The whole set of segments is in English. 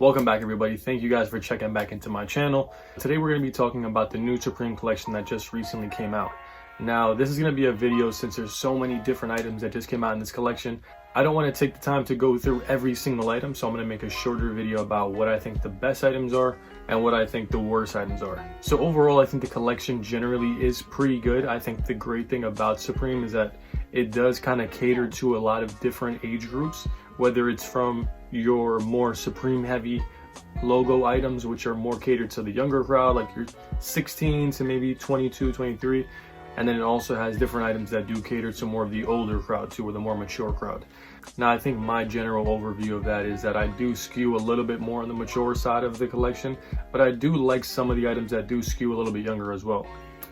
Welcome back, everybody. Thank you guys for checking back into my channel. Today we're going to be talking about the new Supreme collection that just recently came out. Now, this is going to be a video since there's so many different items that just came out in this collection. I don't want to take the time to go through every single item, so I'm going to make a shorter video about what I think the best items are and what I think the worst items are. So overall, I think the collection generally is pretty good. I think the great thing about Supreme is that it does kind of cater to a lot of different age groups, whether it's from your more Supreme heavy logo items, which are more catered to the younger crowd, like your 16 to maybe 22, 23. And then it also has different items that do cater to more of the older crowd too, or the more mature crowd. Now, I think my general overview of that is that I do skew a little bit more on the mature side of the collection, but I do like some of the items that do skew a little bit younger as well.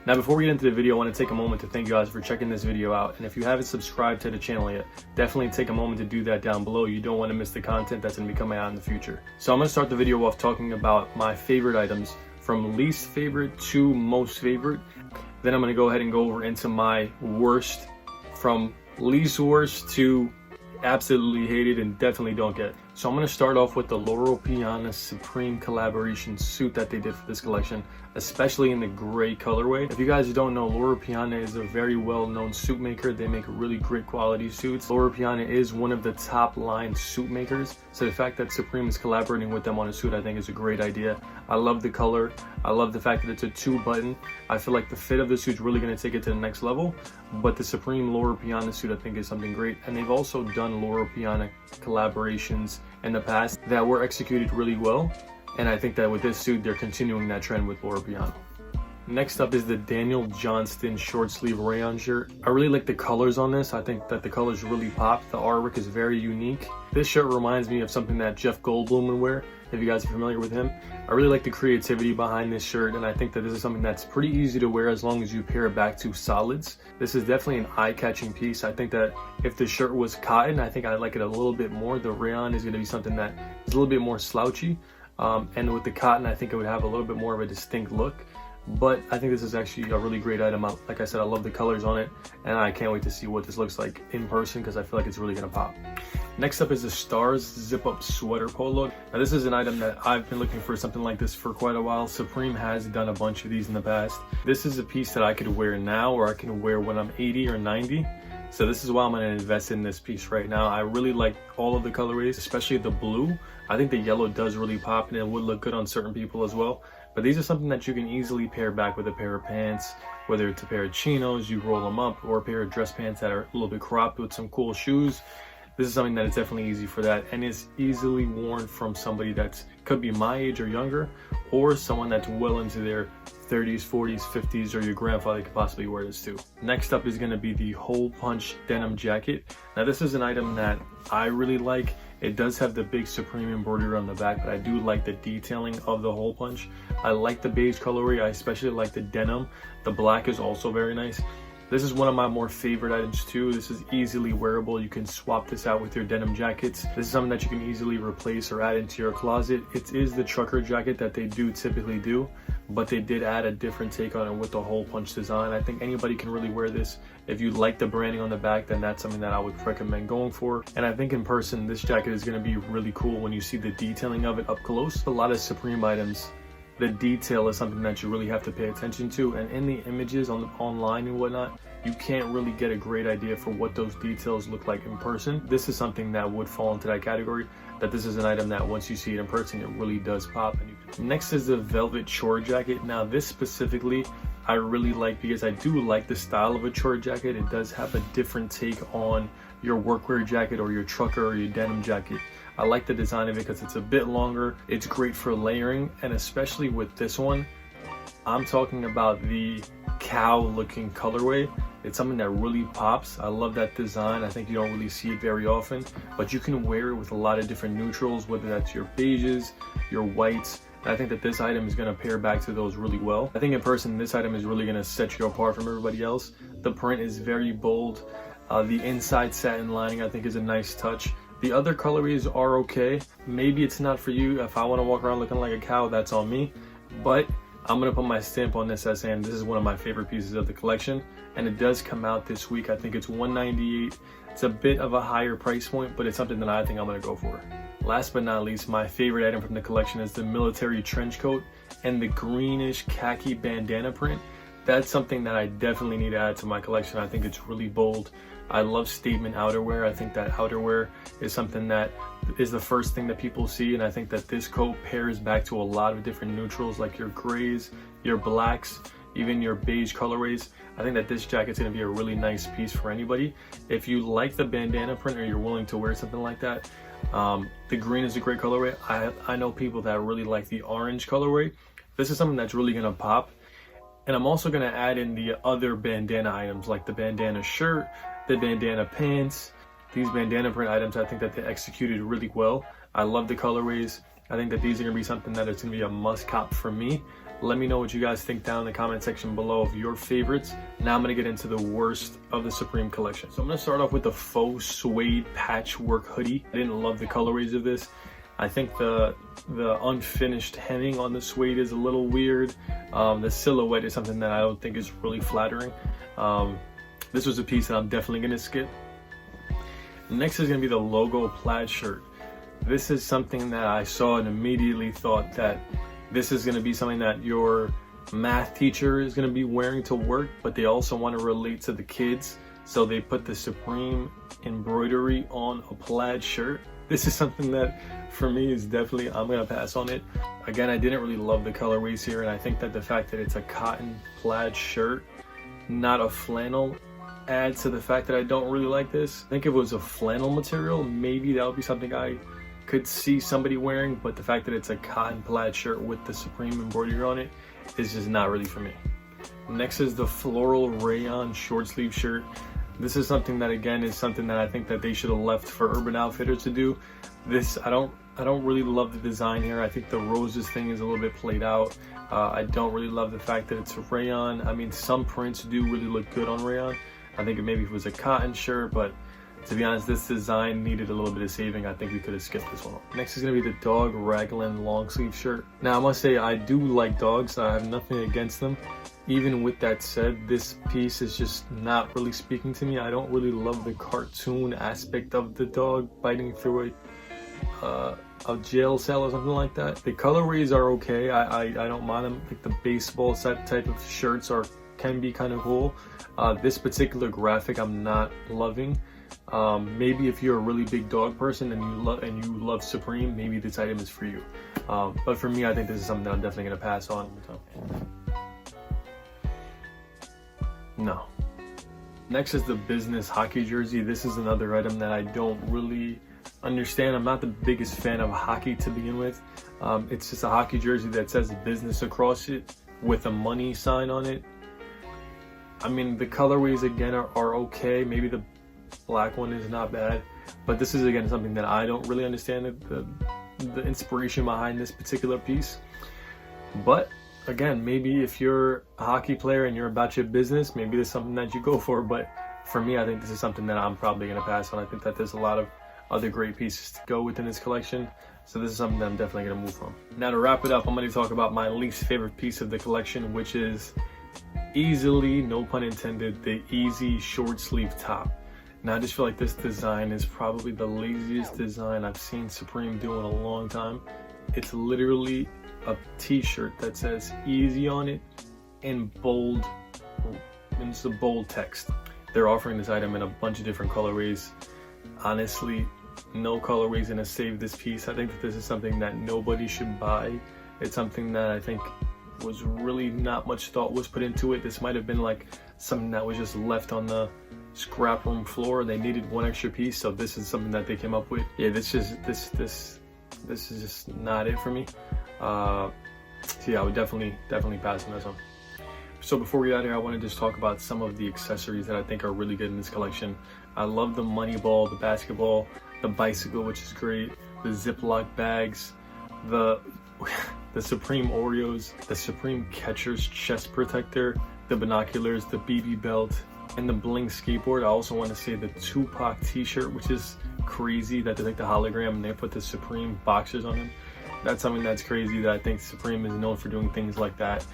Now, before we get into the video, I want to take a moment to thank you guys for checking this video out. And if you haven't subscribed to the channel yet, definitely take a moment to do that down below. You don't want to miss the content that's going to be coming out in the future. So I'm going to start the video off talking about my favorite items from least favorite to most favorite. Then I'm going to go ahead and go over into my worst, from least worst to absolutely hated and definitely don't get. So I'm going to start off with the Loro Piana Supreme collaboration suit that they did for this collection, especially in the gray colorway. If you guys don't know, Loro Piana is a very well-known suit maker. They make really great quality suits. Loro Piana is one of the top line suit makers, so the fact that Supreme is collaborating with them on a suit, I think, is a great idea. I love the color. I love the fact that it's a 2-button. I feel like the fit of the suit's really going to take it to the next level, but the Supreme Loro Piana suit, I think, is something great. And they've also done Loro Piana collaborations in the past that were executed really well, and I think that with this suit they're continuing that trend with Loro Piana. Next up is the Daniel Johnston short sleeve rayon shirt. I really like the colors on this. I think that the colors really pop. The artwork is very unique. This shirt reminds me of something that Jeff Goldblum would wear, if you guys are familiar with him. I really like the creativity behind this shirt, and I think that this is something that's pretty easy to wear as long as you pair it back to solids. This is definitely an eye-catching piece. I think that if the shirt was cotton, I think I'd like it a little bit more. The rayon is going to be something that is a little bit more slouchy, and with the cotton, I think it would have a little bit more of a distinct look. But I think this is actually a really great item. Like I said, I love the colors on it, and I can't wait to see what this looks like in person because I feel like it's really going to pop. Next up is the Stars zip-up sweater polo. Now, this is an item that I've been looking for something like this for quite a while. Supreme has done a bunch of these in the past. This is a piece that I could wear now, or I can wear when I'm 80 or 90. So this is why I'm going to invest in this piece right now. I really like all of the colorways, especially the blue. I think the yellow does really pop, and it would look good on certain people as well. But these are something that you can easily pair back with a pair of pants, whether it's a pair of chinos, you roll them up, or a pair of dress pants that are a little bit cropped with some cool shoes. This is something that is definitely easy for that, and is easily worn from somebody that could be my age or younger, or someone that's well into their 30s, 40s, 50s, or your grandfather could possibly wear this too. Next up is going to be the Hole Punch denim jacket. Now, this is an item that I really like. It does have the big Supreme embroidery on the back, but I do like the detailing of the hole punch. I like the beige colorway. I especially like the denim. The black is also very nice. This is one of my more favorite items too. This is easily wearable. You can swap this out with your denim jackets. This is something that you can easily replace or add into your closet. It is the trucker jacket that they do typically do, but they did add a different take on it with the hole punch design. I think anybody can really wear this. If you like the branding on the back, then that's something that I would recommend going for. And I think in person, this jacket is going to be really cool when you see the detailing of it up close. A lot of Supreme items, the detail is something that you really have to pay attention to, and in the images online and whatnot, you can't really get a great idea for what those details look like in person. This is something that would fall into that category, that this is an item that once you see it in person, it really does pop. Next is the velvet chore jacket. Now, this specifically I really like because I do like the style of a chore jacket. It does have a different take on your workwear jacket or your trucker or your denim jacket. I like the design of it because it's a bit longer. It's great for layering, and especially with this one, I'm talking about the cow looking colorway. It's something that really pops. I love that design. I think you don't really see it very often, but you can wear it with a lot of different neutrals, whether that's your beiges, your whites. And I think that this item is going to pair back to those really well. I think in person, this item is really going to set you apart from everybody else. The print is very bold. The inside satin lining, I think, is a nice touch. The other colorways are okay. Maybe it's not for you. If I want to walk around looking like a cow, that's on me. But I'm going to put my stamp on this as saying this is one of my favorite pieces of the collection. And it does come out this week. I think it's $198. It's a bit of a higher price point, but it's something that I think I'm going to go for. Last but not least, my favorite item from the collection is the military trench coat and the greenish khaki bandana print. That's something that I definitely need to add to my collection. I think it's really bold. I love statement outerwear. I think that outerwear is something that is the first thing that people see, and I think that this coat pairs back to a lot of different neutrals, like your grays, your blacks, even your beige colorways. I think that this jacket's gonna be a really nice piece for anybody. If you like the bandana print or you're willing to wear something like that, the green is a great colorway. I know people that really like the orange colorway. This is something that's really gonna pop. And I'm also gonna add in the other bandana items, like the bandana shirt, the bandana pants. These bandana print items, I think that they executed really well. I love the colorways. I think that these are gonna be something that is gonna be a must cop for me. Let me know what you guys think down in the comment section below of your favorites. Now I'm gonna get into the worst of the Supreme collection. So I'm gonna start off with the faux suede patchwork hoodie. I didn't love the colorways of this. I think the unfinished hemming on the suede is a little weird. The silhouette is something that I don't think is really flattering. This was a piece that I'm definitely gonna skip. Next is gonna be the logo plaid shirt. This is something that I saw and immediately thought that this is gonna be something that your math teacher is gonna be wearing to work, but they also wanna relate to the kids. So they put the Supreme embroidery on a plaid shirt. This is something that for me is definitely, I'm gonna pass on it. Again, I didn't really love the colorways here, and I think that the fact that it's a cotton plaid shirt, not a flannel, adds to the fact that I don't really like this. I think if it was a flannel material, maybe that would be something I could see somebody wearing, but the fact that it's a cotton plaid shirt with the Supreme embroidery on it is just not really for me. Next is the floral rayon short sleeve shirt. This is something that, again, is something that I think that they should have left for Urban Outfitters to do. This, I don't really love the design here. I think the roses thing is a little bit played out. I don't really love the fact that it's rayon. I mean, some prints do really look good on rayon. I think maybe if it was a cotton shirt, but to be honest, this design needed a little bit of saving. I think we could have skipped this one. Next is gonna be the dog raglan long sleeve shirt. Now I must say, I do like dogs. I have nothing against them. Even with that said, this piece is just not really speaking to me. I don't really love the cartoon aspect of the dog biting through a jail cell or something like that. The colorways are okay. I don't mind them. Like the baseball set type of shirts can be kind of cool. This particular graphic I'm not loving. Maybe if you're a really big dog person and you love Supreme, maybe this item is for you. But for me, I think this is something that I'm definitely gonna pass on. So. No. Next is the business hockey jersey. This is another item that I don't really understand. I'm not the biggest fan of hockey to begin with. It's just a hockey jersey that says business across it with a money sign on it. I mean, the colorways again are okay. Maybe the black one is not bad, but this is again something that I don't really understand the inspiration behind this particular piece. But again, maybe if you're a hockey player and you're about your business, maybe there's something that you go for. But for me, I think this is something that I'm probably gonna pass on. I think that there's a lot of other great pieces to go within this collection, so this is something that I'm definitely gonna move from. Now to wrap it up, I'm gonna talk about my least favorite piece of the collection, which is easily, no pun intended, the easy short sleeve top. Now I just feel like this design is probably the laziest design I've seen Supreme do in a long time. It's literally a t-shirt that says easy on it in bold, and it's a bold text. They're offering this item in a bunch of different colorways. Honestly, no colorways gonna save this piece. I think that this is something that nobody should buy. It's something that I think was really not much thought was put into it. This might have been like something that was just left on the scrap room floor. They needed one extra piece, so this is something that they came up with. Yeah, this is just not it for me. So yeah, I would definitely pass on this one. So before we get out of here, I want to just talk about some of the accessories that I think are really good in this collection. I love the money ball, the basketball, the bicycle, which is great, the Ziploc bags, the Supreme Oreos, the Supreme Catcher's chest protector, the binoculars, the BB belt, and the bling skateboard. I also want to say the Tupac t-shirt, which is crazy that they take the hologram and they put the Supreme boxers on him. That's something that's crazy that I think Supreme is known for doing things like that.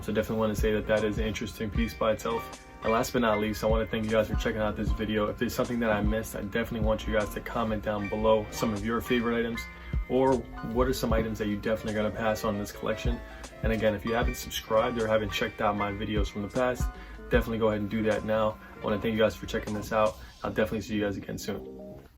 So definitely want to say that is an interesting piece by itself. And last but not least, I want to thank you guys for checking out this video. If there's something that I missed, I definitely want you guys to comment down below some of your favorite items. or what are some items that you definitely gonna pass on in this collection. And again, if you haven't subscribed or haven't checked out my videos from the past, definitely go ahead and do that now. I want to thank you guys for checking this out. I'll definitely see you guys again soon.